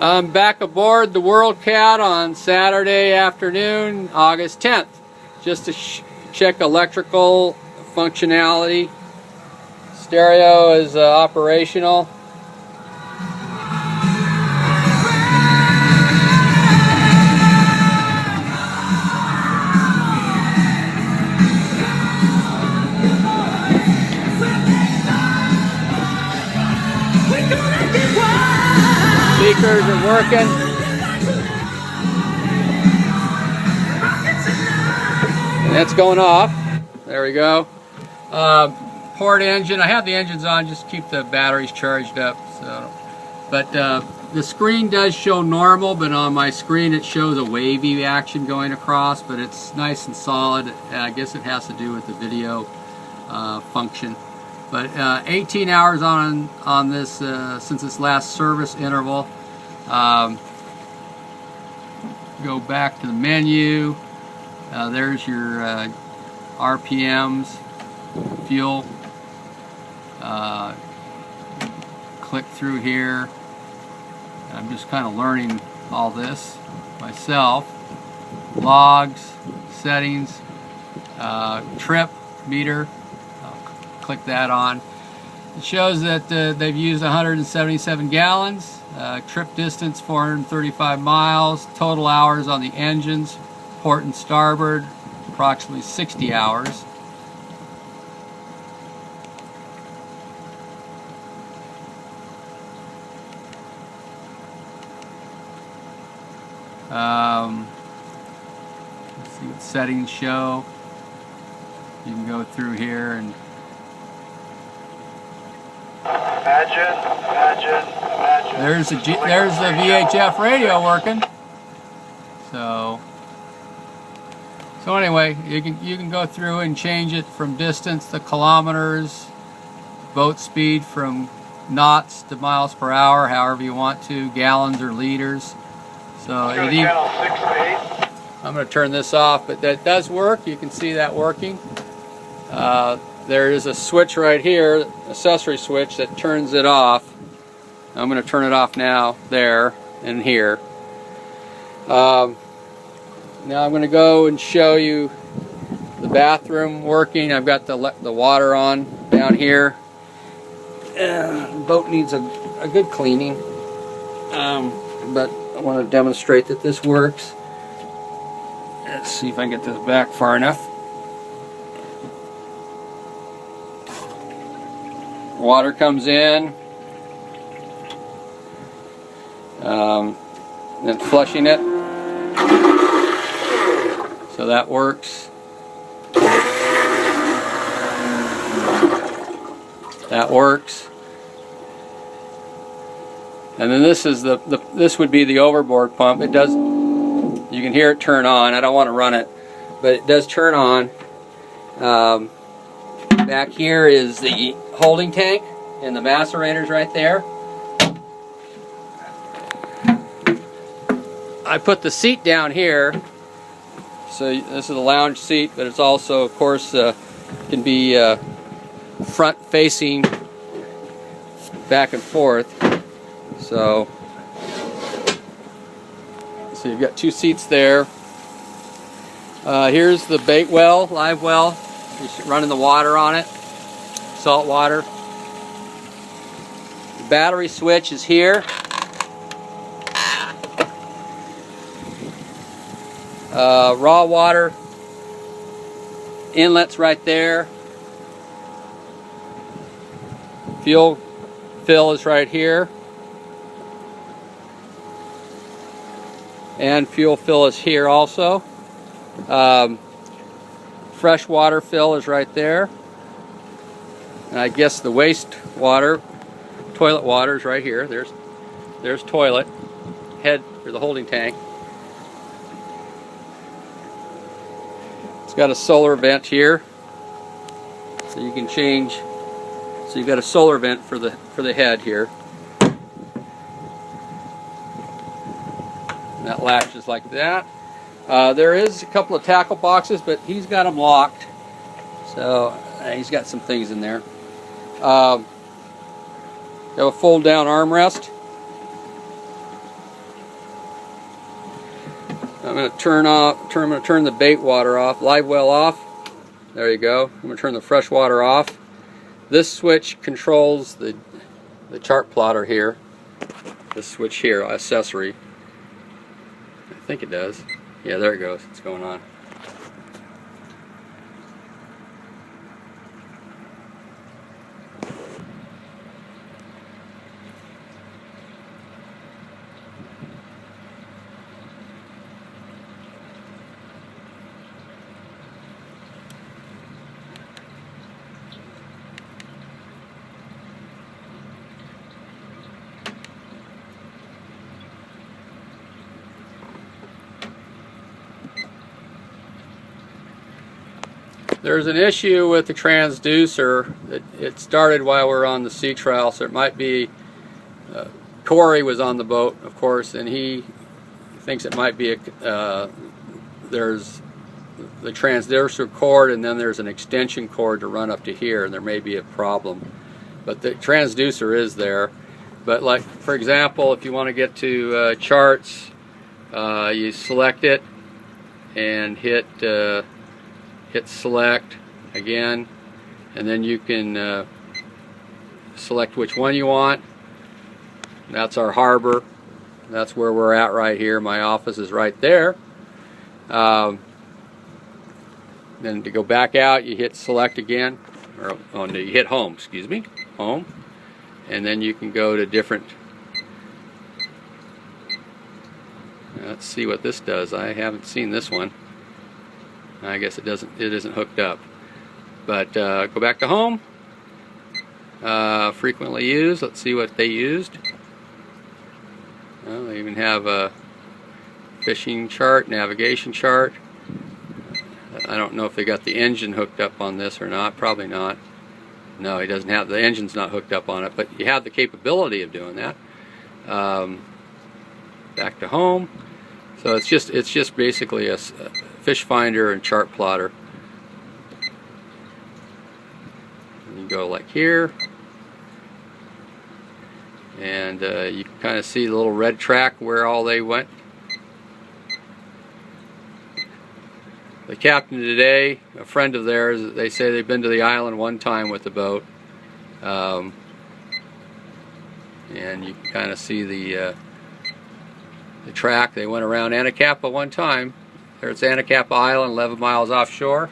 I'm back aboard the WorldCat on Saturday afternoon, August 10th, just to check electrical functionality. Stereo is operational. Speakers are working. And that's going off. There we go. Port engine. I have the engines on just to keep the batteries charged up. But the screen does show normal, but on my screen it shows a wavy action going across, but it's nice and solid. I guess it has to do with the video function. But 18 hours on this since its last service interval. Go back to the menu. There's your RPMs, fuel. Click through here. I'm just kind of learning all this myself. Logs, settings, trip meter. Click that on. It shows that they've used 177 gallons, trip distance 435 miles, total hours on the engines, port and starboard, approximately 60 hours. Let's see what settings show. You can go through here and imagine. There's the VHF radio working. So anyway, you can go through and change it from distance to kilometers, boat speed from knots to miles per hour, however you want to, gallons or liters. So I'm going to turn this off, but that does work. You can see that working. There is a switch right here, accessory switch, that turns it off. I'm going to turn it off now, there and here. Now I'm going to go and show you the bathroom working. I've got the water on down here. The boat needs a good cleaning, but I want to demonstrate that this works. Let's see if I can get this back far enough. Water comes in, then flushing it, so that works. That works. And then this is this would be the overboard pump. It does. You can hear it turn on. I don't want to run it, but it does turn on. Back here is the holding tank and the macerator's right there. I put the seat down here. So this is a lounge seat, but it's also, of course, can be front facing back and forth. So you've got two seats there. Here's the bait well, live well. Just running the water on it, salt water. The battery switch is here. Raw water inlet's right there. Fuel fill is right here. And fuel fill is here also. Fresh water fill is right there. And I guess the waste water, toilet water is right here. There's toilet, head for the holding tank. It's got a solar vent here, so you can change. So you've got a solar vent for the head here. And that latches like that. There is a couple of tackle boxes, but he's got them locked. So he's got some things in there. You have a fold down armrest. I'm going to turn the bait water off, live well off. There you go. I'm going to turn the fresh water off. This switch controls the chart plotter here. This switch here, accessory. I think it does. Yeah, there it goes. It's going on. There's an issue with the transducer. It started while we were on the sea trial, so it might be, Corey was on the boat, of course, and he thinks it might be, there's the transducer cord and then there's an extension cord to run up to here, and there may be a problem. But the transducer is there. But like, for example, if you want to get to charts, you select it and hit select again, and then you can select which one you want. That's our harbor. That's where we're at right here. My office is right there. Then to go back out, you hit select again, or oh no, you hit home, excuse me, home, and then you can go to different. Let's see what this does. I haven't seen this one. I guess it isn't hooked up. But go back to home. Frequently used. Let's see what they used. Well, they even have a fishing chart, navigation chart. I don't know if they got the engine hooked up on this or not. Probably not. No, he doesn't have, the engine's not hooked up on it, but you have the capability of doing that. Back to home. So it's just basically a fish finder and chart plotter. And you go like here, and you can kind of see the little red track where all they went. The captain today, a friend of theirs, they say they've been to the island one time with the boat, and you can kind of see the track. They went around Anacapa one time. There's Anacapa Island, 11 miles offshore.